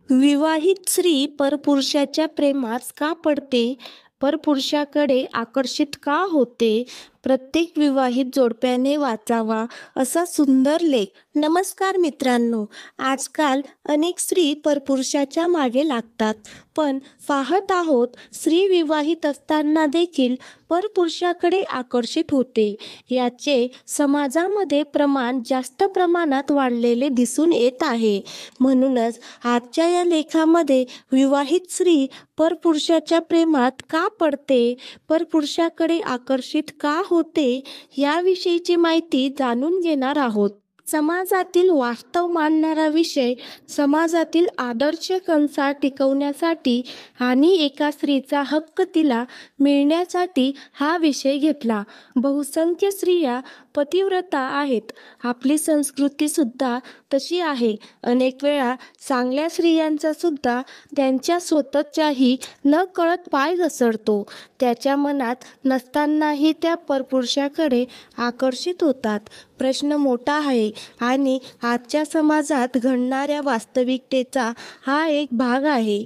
विवाहित स्त्री परपुरुषाच्या प्रेमात का पडते? परपुरुषाकडे आकर्षित का होते? प्रत्येक विवाहित जोडप्याने वाचावा असा सुंदर लेख. नमस्कार मित्रांनो, आजकाल अनेक स्त्री परपुरुषाच्या मागे लागतात, पण पाहत आहोत स्त्री विवाहित असताना देखील परपुरुषाकडे आकर्षित होते. याचे समाजामध्ये प्रमाण जास्त प्रमाणात वाढलेले दिसून येत आहे. म्हणूनच आजच्या या लेखामध्ये विवाहित स्त्री परपुरुषाच्या प्रेमात का पडते, परपुरुषाकडे आकर्षित का होते, याविषयीची माहिती जाणून घेणार आहोत. समाजातील वास्तव मांडणारा विषय, समाजातील आदर्श कंसार टिकवण्यासाठी आणि एका स्त्रीचा हक्क तिला मिळण्यासाठी हा विषय घेतला. बहुसंख्य स्त्रिया पतिव्रता आहेत. आपली संस्कृती सुद्धा तशी आहे. अनेक वेळा चांगल्या स्त्रियांचा सुद्धा त्यांच्या स्वतःच्याही न कळत पाय घसरतो. त्याच्या मनात नसतानाही त्या परपुरुषाकडे आकर्षित होतात. प्रश्न मोठा आहे आणि आजच्या समाजात घडणाऱ्या वास्तविकतेचा हा एक भाग आहे.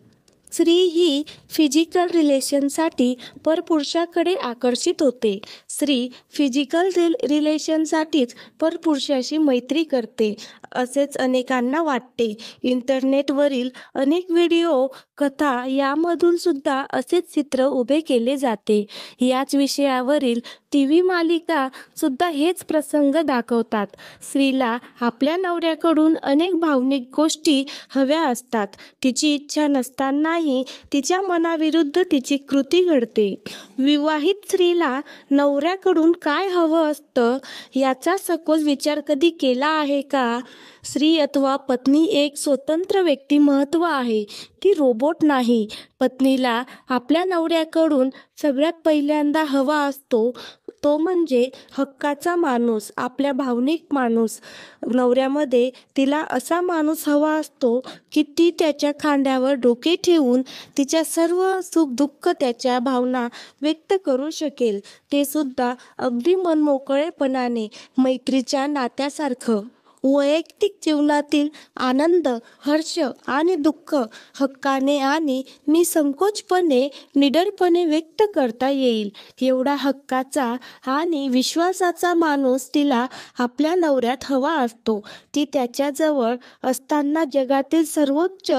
स्त्री ही फिजिकल रिलेशनसाठी परपुरुषाकडे आकर्षित होते. स्त्री फिजिकल रिलेशनसाठीच परपुरुषाशी मैत्री करते असेच अनेकांना वाटते. इंटरनेटवरील अनेक व्हिडिओ, कथा यामधून सुद्धा असेच चित्र उभे केले जाते. याच विषयावरील TV मालिका सुद्धा हेच प्रसंग दाखवतात. स्त्रीला आपल्या नवऱ्याकडून अनेक भावनिक गोष्टी हव्या असतात. तिची इच्छा नसतानाही तिच्या मनाविरुद्ध तिची कृती घडते. विवाहित स्त्रीला नवऱ्याकडून काय हवं असतं याचा सखोल विचार कधी केला आहे का? स्त्री अथवा पत्नी एक स्वतंत्र व्यक्तिमत्व आहे. ती रोबोट नाही. पत्नीला आपल्या नवऱ्याकडून सगळ्यात पहिल्यांदा हवा असतो तो म्हणजे हक्काचा माणूस, आपल्या भावनिक माणूस. नवऱ्यामध्ये तिला असा माणूस हवा असतो की ती त्याच्या खांद्यावर डोके ठेवून तिच्या सर्व सुख दुःख, त्याच्या भावना व्यक्त करू शकेल. ते सुद्धा अगदी मनमोकळेपणाने, मैत्रीच्या नात्यासारखं. वैयक्तिक जीवनातील आनंद, हर्ष आणि दुःख हक्काने आणि निसंकोचपणे, निडरपणे व्यक्त करता येईल एवढा हक्काचा आणि विश्वासाचा माणूस तिला आपल्या नवऱ्यात हवा असतो. ती त्याच्याजवळ असताना जगातील सर्वोच्च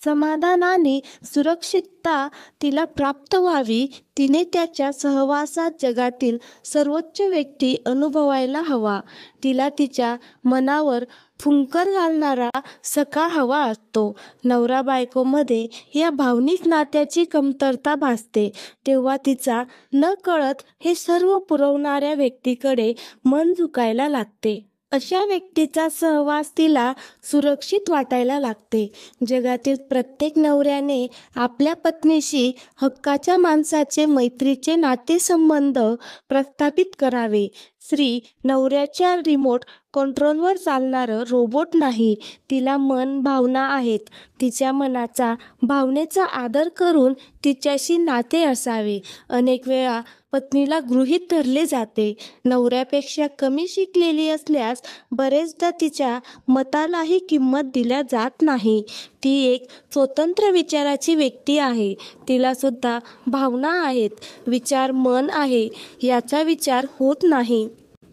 समाधान आणि सुरक्षितता तिला प्राप्त व्हावी. तिने त्याच्या सहवासात जगातील सर्वोच्च व्यक्ती अनुभवायला हवा. तिला तिच्या मनावर फुंकर घालणारा सखा हवा असतो. नवरा बायकोमध्ये या भावनिक नात्याची कमतरता भासते तेव्हा तिचा न कळत हे सर्व पुरवणाऱ्या व्यक्तीकडे मन झुकायला लागते. अशा व्यक्तीचा सहवास तिला सुरक्षित वाटायला लागते. जगातील प्रत्येक नवऱ्याने आपल्या पत्नीशी हक्काच्या माणसाचे, मैत्रीचे नातेसंबंध प्रस्थापित करावे. स्त्री नवऱ्याच्या रिमोट कंट्रोलवर चालणारं रोबोट नाही. तिला मन, भावना आहेत. तिच्या मनाचा, भावनेचा आदर करून तिच्याशी नाते असावे. अनेक वेळा पत्नीला गृहीत धरले जाते. नवऱ्यापेक्षा कमी शिकलेली असल्यास बरेचदा तिच्या मतालाही किंमत दिल्या जात नाही. ती एक स्वतंत्र विचाराची व्यक्ती आहे. तिला सुद्धा भावना आहेत, विचार, मन आहे याचा विचार होत नाही.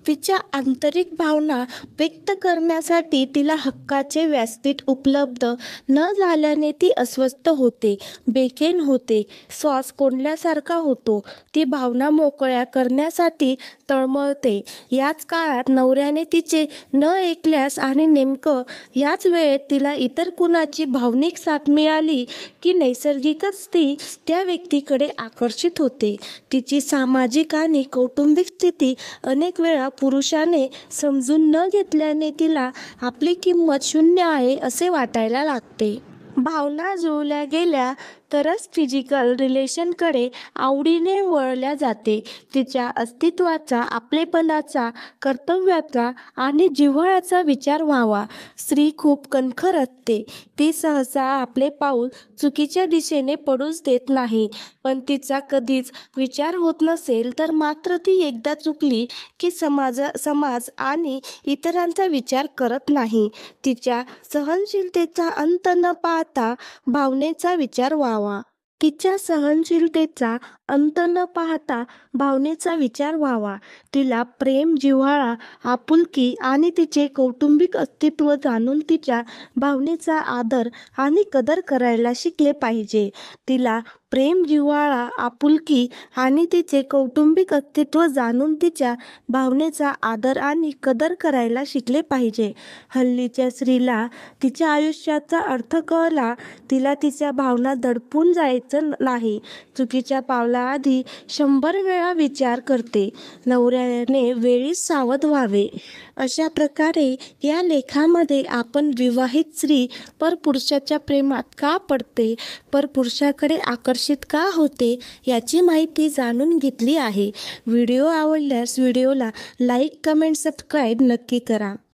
तिच्या आंतरिक भावना व्यक्त करण्यासाठी तिला हक्काचे व्यासपीठ उपलब्ध न झाल्याने ती अस्वस्थ होते, बेचैन होते, श्वास कोंडल्यासारखा होतो. ती भावना मोकळ्या करण्यासाठी तळमळते. याच काळात नवऱ्याने तिचे न ऐकल्यास आणि नेमकं याच वेळेत तिला इतर कुणाची भावनिक साथ मिळाली की नैसर्गिकच ती त्या व्यक्तीकडे आकर्षित होते. तिची सामाजिक आणि कौटुंबिक स्थिती अनेक वेळा पुरुषाने समजून न घेतल्याने तिला आपली किंमत शून्य आहे असे वाटायला लागते. भावना जुळल्या गेल्या तरच फिजिकल रिलेशनकडे आवडीने वळल्या जाते. तिच्या अस्तित्वाचा, आपलेपणाचा, कर्तव्याचा आणि जिव्हाळ्याचा विचार व्हावा. स्त्री खूप कणखर असते. ती सहसा आपले पाऊल चुकीच्या दिशेने पडूच देत नाही. पण तिचा कधीच विचार होत नसेल तर मात्र ती एकदा चुकली की समाज आणि इतरांचा विचार करत नाही. तिच्या सहनशीलतेचा अंत न पाहता भावनेचा विचार व्हावा. तिच्या सहनशीलतेचा अंत न पाहता भावनेचा विचार व्हावा. तिला प्रेम, जिव्हाळा, आपुलकी आणि तिचे कौटुंबिक अस्तित्व जाणून तिच्या भावनेचा आदर आणि कदर करायला शिकले पाहिजे. तिला प्रेम, जिव्हाळा, आपुलकी आणि तिचे कौटुंबिक अस्तित्व जाणून तिच्या भावनेचा आदर आणि कदर करायला शिकले पाहिजे. हल्लीच्या स्त्रीला तिच्या आयुष्याचा अर्थ कळला. तिला तिच्या भावना दडपून जायचं नाही. चुकीच्या पावलाआधी 100 वेळा विचार करते. नवऱ्याने वेळीच सावध व्हावे. अशा प्रकारे या लेखामध्ये आपण विवाहित स्त्री परपुरुषाच्या प्रेमात का पडते, परपुरुषाकडे आकर्षित का होते याची माहिती जाणून घेतली आहे. व्हिडिओ आवडल्यास व्हिडिओला लाईक, कमेंट, सबस्क्राईब नक्की करा.